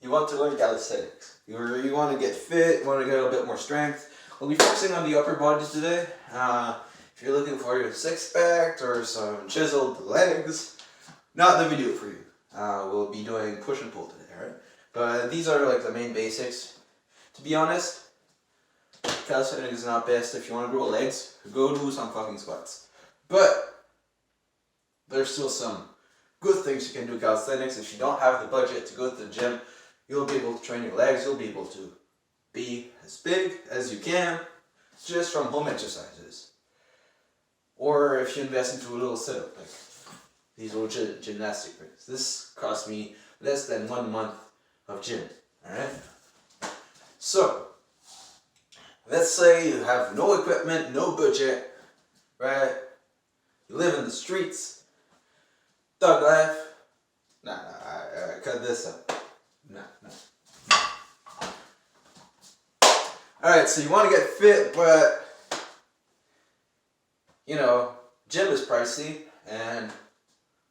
you want to learn calisthenics. You want to get fit, you want to get a little bit more strength. We'll be focusing on the upper body today. If you're looking for your six-pack or some chiseled legs, not the video for you. We'll be doing push and pull today, alright? But these are like the main basics. To be honest, calisthenics is not best. If you want to grow legs, go do some fucking squats. But there's still some good things you can do with calisthenics. If you don't have the budget to go to the gym, you'll be able to train your legs. You'll be able to be as big as you can just from home exercises. Or if you invest into a little sit-up, like these little gymnastic rings. This cost me less than 1 month of gym, alright? So, let's say you have no equipment, no budget, right? You live in the streets, thug life. Nah, I cut this up. Nah. Alright, so you want to get fit, but you know, gym is pricey, and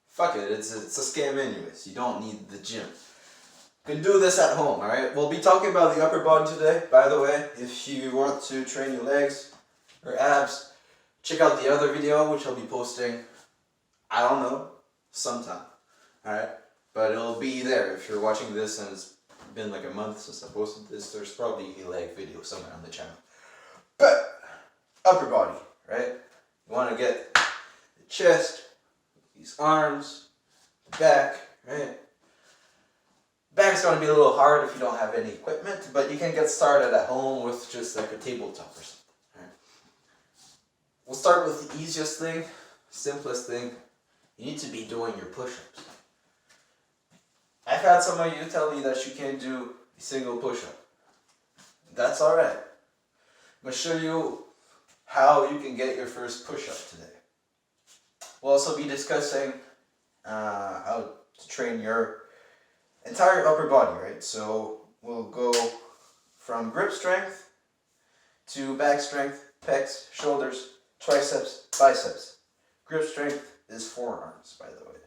fuck it, it's a scam anyways. You don't need the gym. You can do this at home, alright? We'll be talking about the upper body today, by the way. If you want to train your legs or abs, check out the other video, which I'll be posting, I don't know, sometime, alright? But it'll be there. If you're watching this and it's been like a month since I posted this, there's probably a leg video somewhere on the channel. But, upper body, right? You want to get the chest, these arms, the back, right? Back's going to be a little hard if you don't have any equipment, but you can get started at home with just like a tabletop or something. Right? We'll start with the easiest thing, simplest thing. You need to be doing your push-ups. I've had some of you tell me that you can't do a single push-up. That's alright. I'm going to show you how you can get your first push-up today. We'll also be discussing how to train your entire upper body, right? So we'll go from grip strength to back strength, pecs, shoulders, triceps, biceps. Grip strength is forearms, by the way,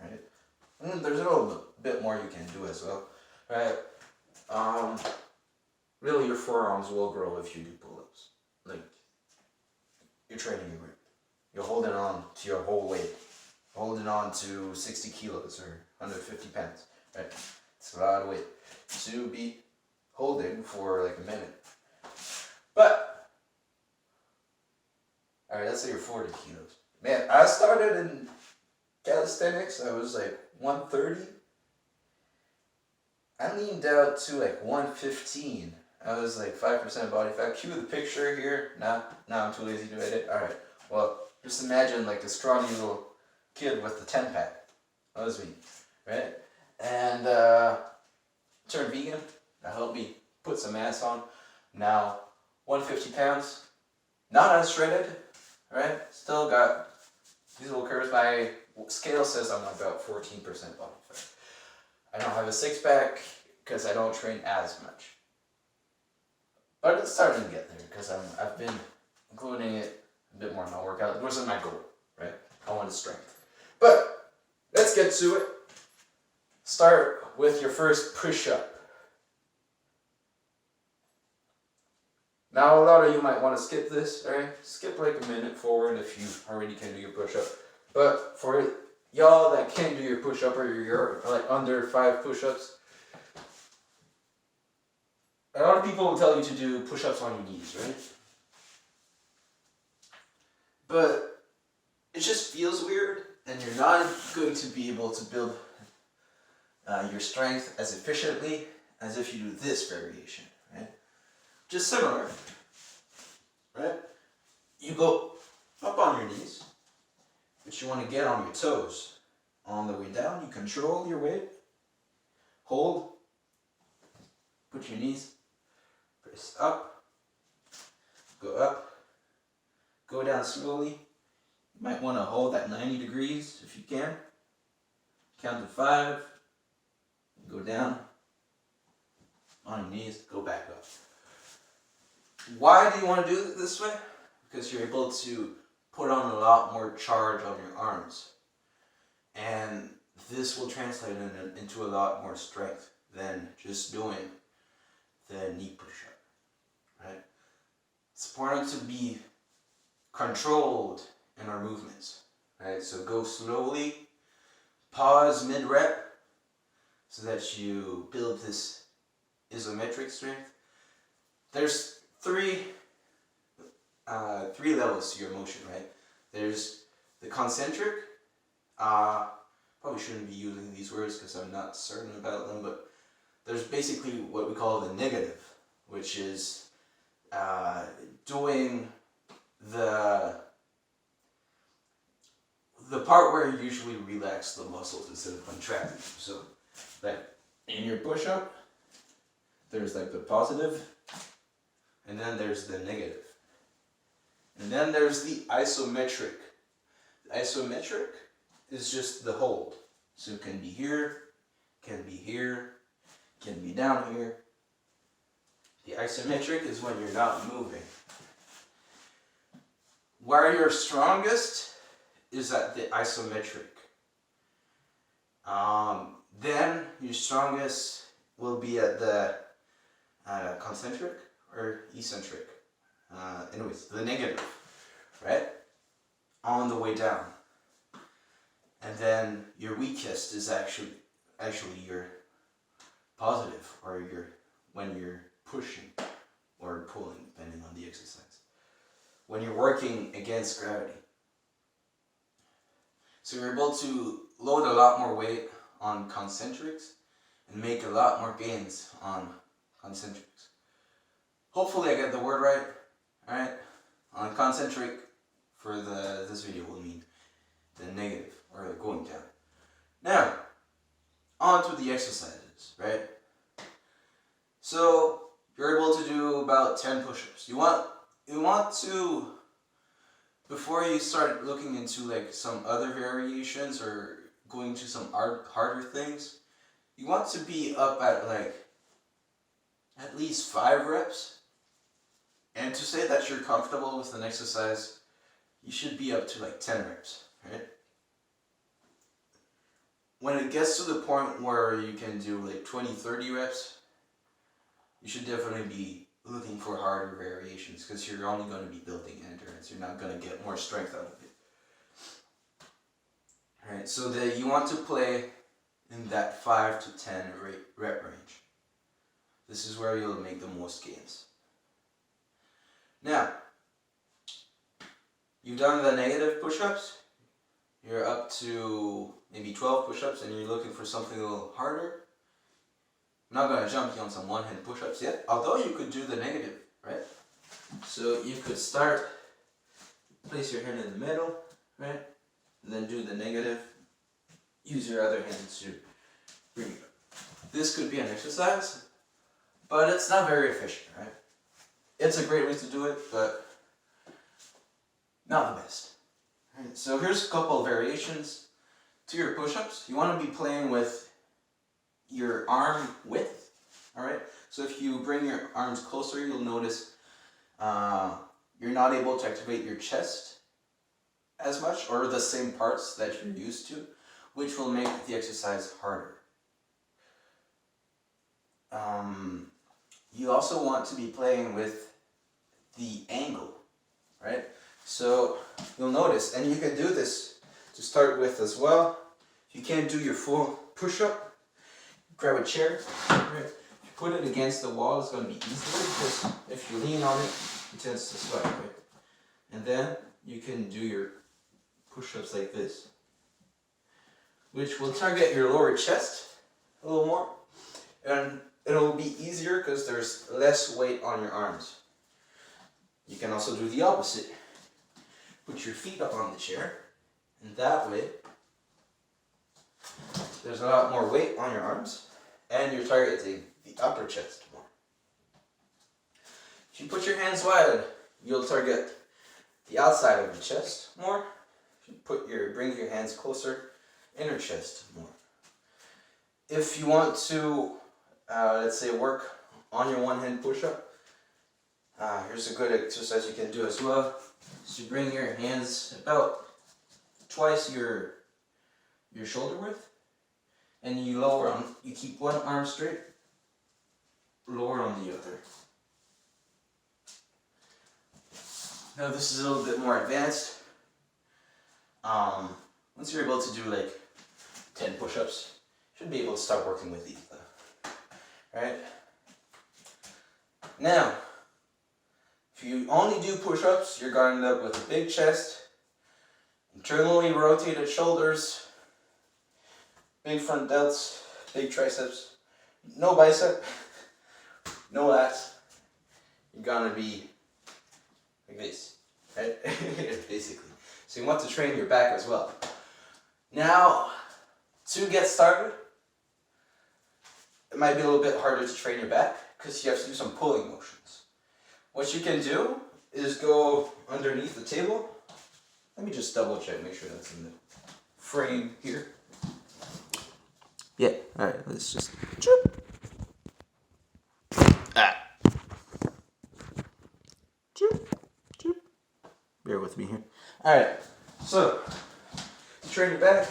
right? And there's a little bit more you can do as well, right? Really your forearms will grow if you do pull-ups. Like, you're training your grip. You're holding on to your whole weight. Holding on to 60 kilos or 150 pounds, right? It's a lot of weight to be holding for like a minute. But, alright, let's say you're 40 kilos. Man, I started in calisthenics, I was like 130. I leaned out to like 115. I was like 5% body fat. Cue the picture here. Nah, I'm too lazy to edit. Alright, well, just imagine like a scrawny little kid with the 10-pack. That was me, right? And turned vegan. That helped me put some mass on. Now, 150 pounds. Not as shredded, right? Still got these little curves. My scale says I'm about 14% body fat. I don't have a six-pack because I don't train as much. But it's starting to get there because I've been including it a bit more in my workout. It wasn't my goal, right? I wanted strength. But let's get to it. Start with your first push-up. Now a lot of you might want to skip this, right? Skip like a minute forward if you already can do your push-up. But for y'all that can't do your push-up or you're like under 5 push-ups, a lot of people will tell you to do push-ups on your knees, right? But it just feels weird, and you're not going to be able to build your strength as efficiently as if you do this variation, right? Just similar, right? You go up on your knees, but you want to get on your toes. On the way down, you control your weight, hold, put your knees, press up, go down slowly. You might want to hold at 90 degrees if you can. Count to 5, go down, on your knees, go back up. Why do you want to do it this way? Because you're able to put on a lot more charge on your arms. And this will translate into a lot more strength. than just doing the knee push-up, right? It's important to be controlled in our movements, right? So go slowly, pause mid-rep, so that you build this isometric strength. There's three levels to your motion, right? There's the concentric. Probably shouldn't be using these words because I'm not certain about them, but there's basically what we call the negative, which is doing the part where you usually relax the muscles instead of contracting them. So, like in your push-up, there's like the positive, and then there's the negative. And then there's the isometric. The isometric is just the hold. So it can be here, can be here, can be down here. The isometric is when you're not moving. Where you're strongest is at the isometric. Then your strongest will be at the concentric or eccentric. Anyways, the negative, right? On the way down. And then your weakest is actually your positive, or your when you're pushing or pulling, depending on the exercise. When you're working against gravity. So you're able to load a lot more weight on concentrics and make a lot more gains on concentrics. Hopefully I get the word right. Alright? On concentric for this video will mean the negative, or the going down. Now, on to the exercises, right? So you're able to do about 10 push-ups. You want to, before you start looking into like some other variations or going to some harder things, you want to be up at like at least 5 reps. And to say that you're comfortable with an exercise, you should be up to like 10 reps, right? When it gets to the point where you can do like 20, 30 reps, you should definitely be looking for harder variations, because you're only going to be building endurance. You're not going to get more strength out of it. Alright, so that you want to play in that 5 to 10 rep range. This is where you'll make the most gains. Now, you've done the negative push-ups. You're up to maybe 12 push-ups and you're looking for something a little harder. I'm not going to jump you on some one-hand push-ups yet, although you could do the negative, right? So you could start, place your hand in the middle, right? And then do the negative. Use your other hand to bring it up. This could be an exercise, but it's not very efficient, right? It's a great way to do it, but not the best. Right, so here's a couple of variations to your push-ups. You want to be playing with your arm width, alright? So if you bring your arms closer, you'll notice you're not able to activate your chest as much, or the same parts that you're used to, which will make the exercise harder. You also want to be playing with the angle, right? So you'll notice, and you can do this to start with as well. If you can't do your full push-up, grab a chair, right? If you put it against the wall, it's going to be easier, because if you lean on it, it tends to slide, right? And then you can do your push-ups like this, which will target your lower chest a little more, and it'll be easier because there's less weight on your arms. You can also do the opposite. Put your feet up on the chair, and that way there's a lot more weight on your arms, and you're targeting the upper chest more. If you put your hands wide, you'll target the outside of your chest more. If you bring your hands closer, inner chest more. If you want to, let's say, work on your one-hand push-up, here's a good exercise you can do as well. So you bring your hands about twice your shoulder width, and you lower on, you keep one arm straight, lower on the other. Now this is a little bit more advanced. Once you're able to do like 10 push-ups, you should be able to start working with these though. Alright? Now, if you only do push-ups, you're going to end up with a big chest, internally rotated shoulders, big front delts, big triceps, no bicep, no lats. You're gonna be like this, right? Basically. So you want to train your back as well. Now, to get started, it might be a little bit harder to train your back because you have to do some pulling motions. What you can do is go underneath the table. Let me just double check, make sure that's in the frame here. Yeah, alright, let's just choop. Choop, choop. Bear with me here. Alright, so to train your back,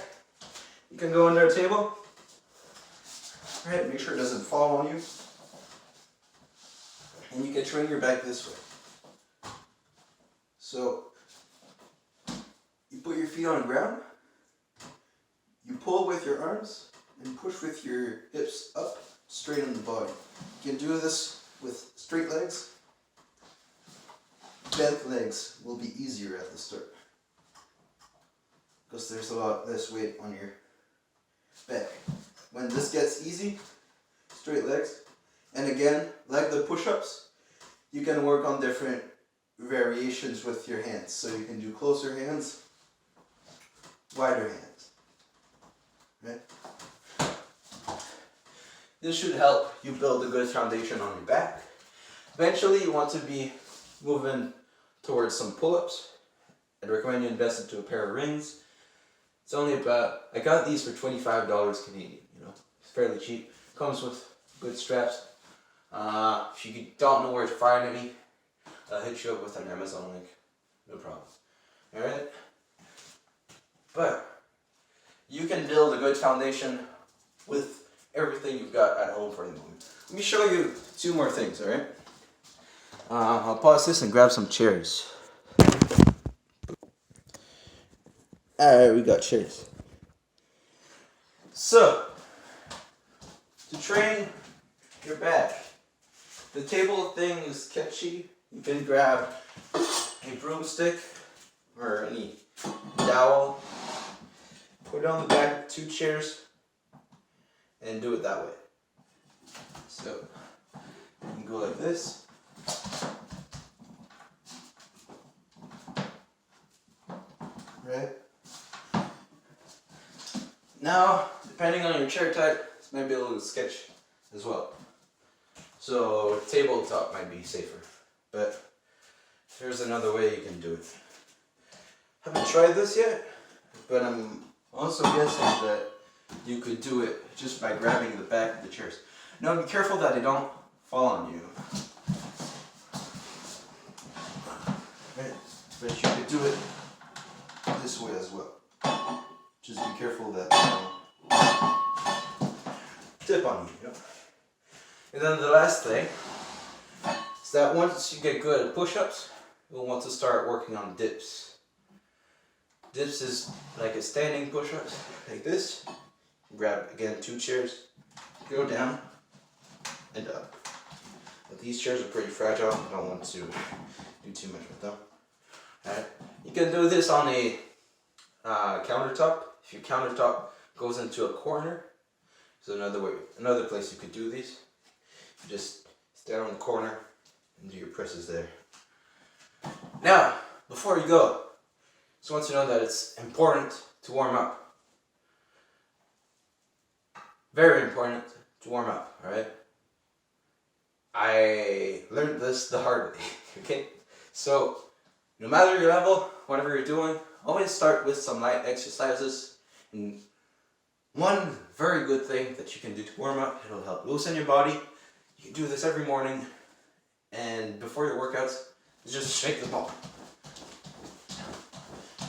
you can go under a table. Alright, make sure it doesn't fall on you. And you can train your back this way. So, you put your feet on the ground, you pull with your arms, and push with your hips up, straight on the body. You can do this with straight legs. Bent legs will be easier at the start, because there's a lot less weight on your back. When this gets easy, straight legs, and again, like the push-ups, you can work on different variations with your hands. So you can do closer hands, wider hands, right? This should help you build a good foundation on your back. Eventually, you want to be moving towards some pull-ups. I'd recommend you invest into a pair of rings. It's only about, I got these for $25 Canadian, you know, it's fairly cheap. Comes with good straps. If you don't know where to find any, I'll hit you up with an Amazon link, no problem. Alright? But, you can build a good foundation with everything you've got at home for the moment. Let me show you two more things, alright? I'll pause this and grab some chairs. Alright, we got chairs. So, to train your back, the table thing is sketchy. You can grab a broomstick or any dowel, put it on the back of 2 chairs, and do it that way. So, you can go like this. Right? Now, depending on your chair type, this might be a little sketchy as well. So, tabletop might be safer. But, there's another way you can do it. Haven't tried this yet, but I'm also guessing that you could do it just by grabbing the back of the chairs. Now, be careful that they don't fall on you. Right? But you could do it this way as well. Just be careful that they don't tip on you, you know? And then the last thing is that once you get good at push-ups, you'll want to start working on dips. Dips is like a standing push-up, like this. Grab, again, 2 chairs, go down and up. But these chairs are pretty fragile, I don't want to do too much with them. Alright, you can do this on a countertop. If your countertop goes into a corner, so another place you could do these. You just stand on the corner and do your presses there. Now, before you go, just want you to know that it's important to warm up. Very important to warm up, alright? I learned this the hard way, okay? So, no matter your level, whatever you're doing, always start with some light exercises. And one very good thing that you can do to warm up, it'll help loosen your body. You can do this every morning, and before your workouts, just shake the ball.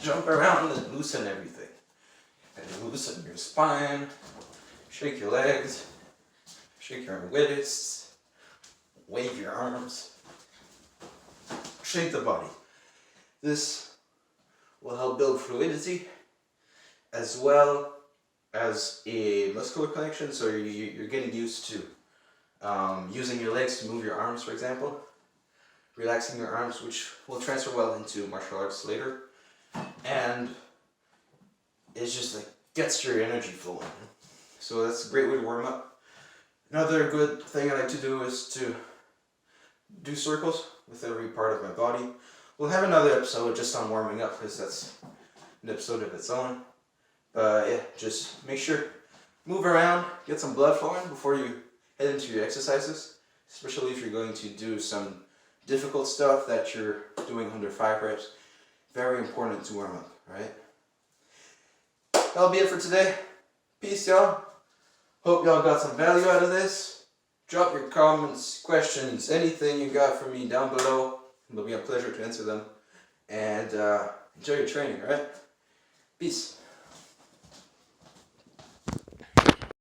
Jump around and loosen everything. And loosen your spine, Shake your legs, shake your wrists, wave your arms, shake the body. This will help build fluidity as well as a muscular connection, so you're getting used to using your legs to move your arms, for example. Relaxing your arms, which will transfer well into martial arts later. And it's just like gets your energy flowing. So that's a great way to warm up. Another good thing I like to do is to do circles with every part of my body. We'll have another episode just on warming up because that's an episode of its own. But yeah, just make sure, move around, get some blood flowing before you head into your exercises, especially if you're going to do some difficult stuff that you're doing under 5 reps. Very important to warm up, right? That'll be it for today. Peace, y'all. Hope y'all got some value out of this. Drop your comments, questions, anything you got for me down below. It'll be a pleasure to answer them. And enjoy your training, alright? Peace.